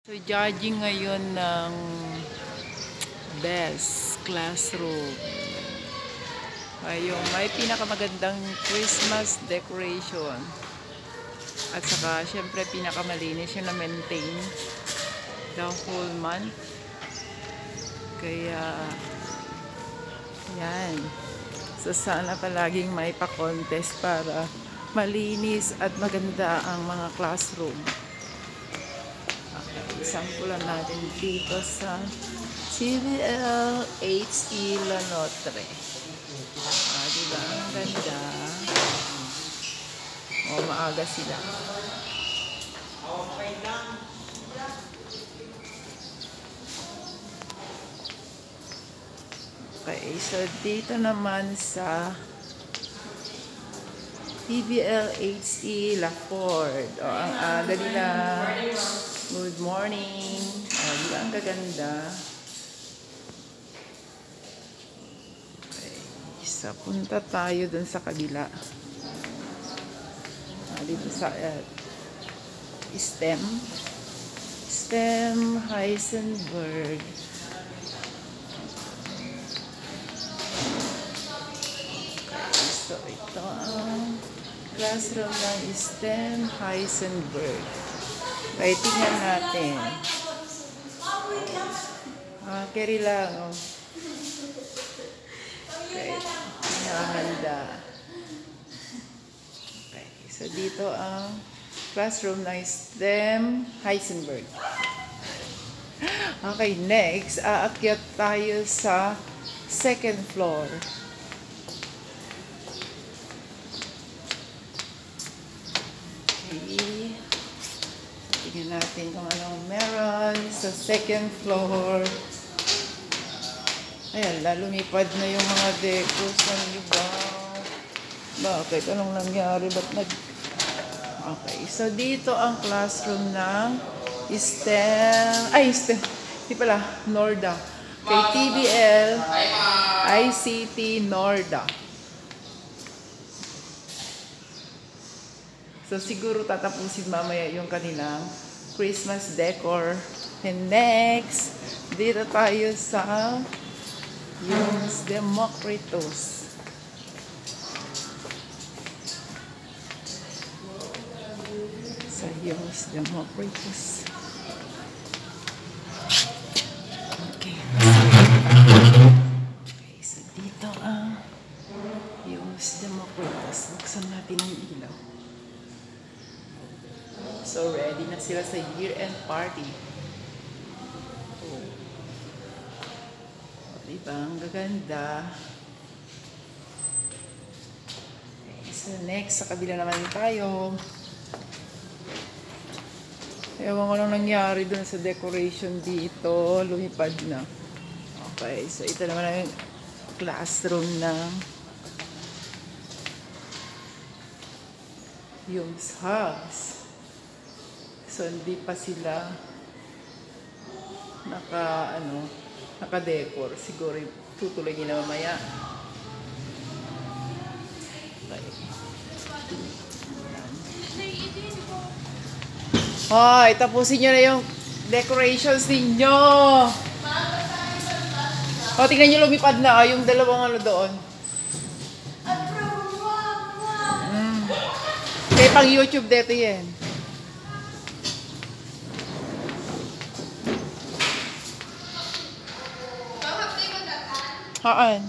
So, judging ngayon ng best classroom. Ay, yung may pinakamagandang Christmas decoration. At saka, syempre, pinakamalinis yung na-maintain the whole month. Kaya, yan. So, sana palaging may pa-contest para malinis at maganda ang mga classroom. Sampulan natin dito sa CBL HE Lanotre. Diba? Ang ganda. Maaga sila. Okay, so dito naman sa CBL HE Laford. Ang aga nila. Good morning. Diba ang gaganda? Okay. So, punta tayo dun sa kabila. Dito sa STEM Heisenberg. Okay. So, ito ang classroom ng STEM Heisenberg. Okay, tingnan natin. Carry lang. Oh. Okay, pinakaganda. Okay, so dito ang classroom ng STEM Heisenberg. Okay, next, aakyat tayo sa second floor. Okay. Tingnan natin kung anong meron sa second floor. Ayan, lumipad na yung mga decos ng iba. Bakit? Anong nangyari? Ba't Okay, so dito ang classroom ng STEM. Hindi pala, Norda. Kay TBL, ICT Norda. So, siguro tatapusin mamaya yung kanilang Christmas decor. And next, dito tayo sa yung Democritus. Sa yung Democritus. Okay. Okay, so dito ang yung Democritus. Buksan natin ang ilaw. So, ready na sila sa year-end party. Oh. Diba? Ang gaganda. Okay, so, next, sa kabila naman tayo. Ewan ko nang nangyari dun sa decoration dito. Lumipad na. Okay, so ito naman ang classroom ng yung hugs. So, hindi pa sila naka-decor. Siguro tutuloy nila mamaya. Hoy, tapusin nyo na yung decorations ninyo. O, tingnan nyo lumipad na yung dalawang doon. Kaya pang YouTube dito yan. Haan.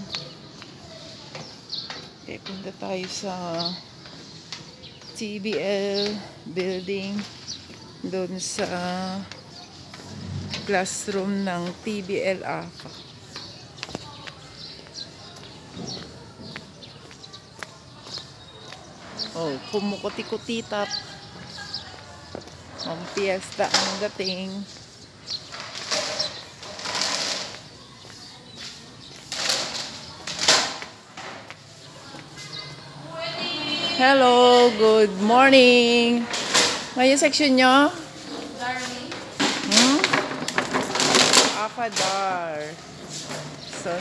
Okay, punta tayo sa TBL building. Doon sa classroom ng TBL AFA. Oh, kumukuti-kutitap. Ang piyesta ang dating. Hello, good morning. Ngayon section nyo? AFADAR. So,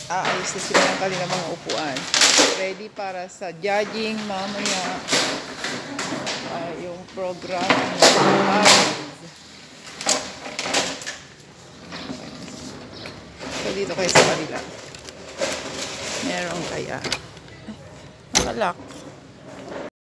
aayos na sila ng kanilang mga upuan. Ready para sa judging mamaya. Yung program ng dito kayo sa kabila. Meron kaya. Ay, nakalock.